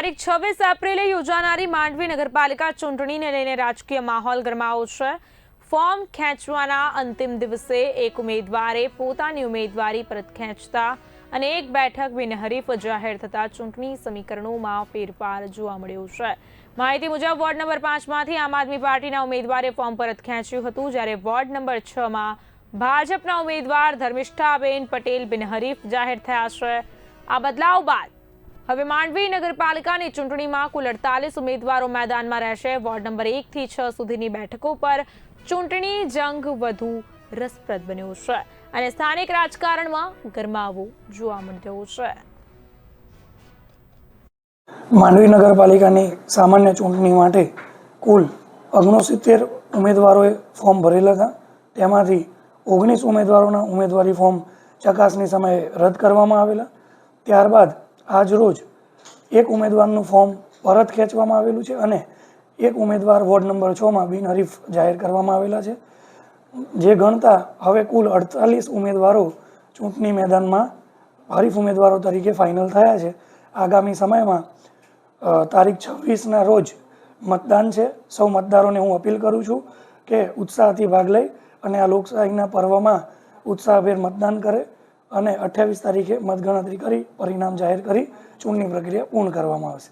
તારીખ 26 એપ્રિલે યોજાનારી માંડવી નગરપાલિકા ચૂંટણીને લઈને રાજકીય માહોલ ગરમાયો છે। ફોર્મ ખેંચવાના અંતિમ દિવસે એક ઉમેદવારે પોતાની ઉમેદવારી પરત ખેંચતા અને એક બેઠક બિનહરીફ જાહેર થતા ચૂંટણી સમીકરણોમાં ફેરફાર જોવા મળ્યો છે। માહિતી મુજબ વોર્ડ નંબર 5માંથી આમ આદમી પાર્ટીના ઉમેદવારે ફોર્મ પરત ખેંચ્યું હતું, જ્યારે વોર્ડ નંબર 6માં ભાજપના ઉમેદવાર ધર્મિષ્ઠાબેન પટેલ બિનહરીફ જાહેર થયા છે। આ બદલાવ બાદ હવે માંડવી નગરપાલિકાની ચૂંટણીમાં કુલ 48 ઉમેદવારો મેદાનમાં રહેશે। વોર્ડ નંબર 1 થી 6 સુધીની બેઠકો પર ચૂંટણી જંગ વધુ રસપ્રદ બન્યો છે અને સ્થાનિક રાજકારણમાં ગરમાવો જોવા મળ્યો છે। માંડવી નગરપાલિકાની સામાન્ય ચૂંટણી માટે કુલ 69 ઉમેદવારોએ ફોર્મ ભરેલા હતા। તેમાંથી 19 ઉમેદવારોના ઉમેદવારી ફોર્મ ચકાસણી સમયે રદ કરવામાં આવેલા। ત્યારબાદ આજ રોજ એક ઉમેદવારનું ફોર્મ પરત ખેંચવામાં આવેલું છે અને એક ઉમેદવાર વોર્ડ નંબર 6માં બિનહરીફ જાહેર કરવામાં આવેલા છે, જે ગણતા હવે કુલ 48 ઉમેદવારો ચૂંટણી મેદાનમાં હરીફ ઉમેદવારો તરીકે ફાઇનલ થયા છે। આગામી સમયમાં તારીખ 26ના રોજ મતદાન છે। સૌ મતદારોને હું અપીલ કરું છું કે ઉત્સાહથી ભાગ લઈ અને આ લોકશાહીના પર્વમાં ઉત્સાહભેર મતદાન કરે અને 28 તારીખે મતગણતરી કરી પરિણામ જાહેર કરી ચૂંટણી પ્રક્રિયા પૂર્ણ કરવામાં આવશે।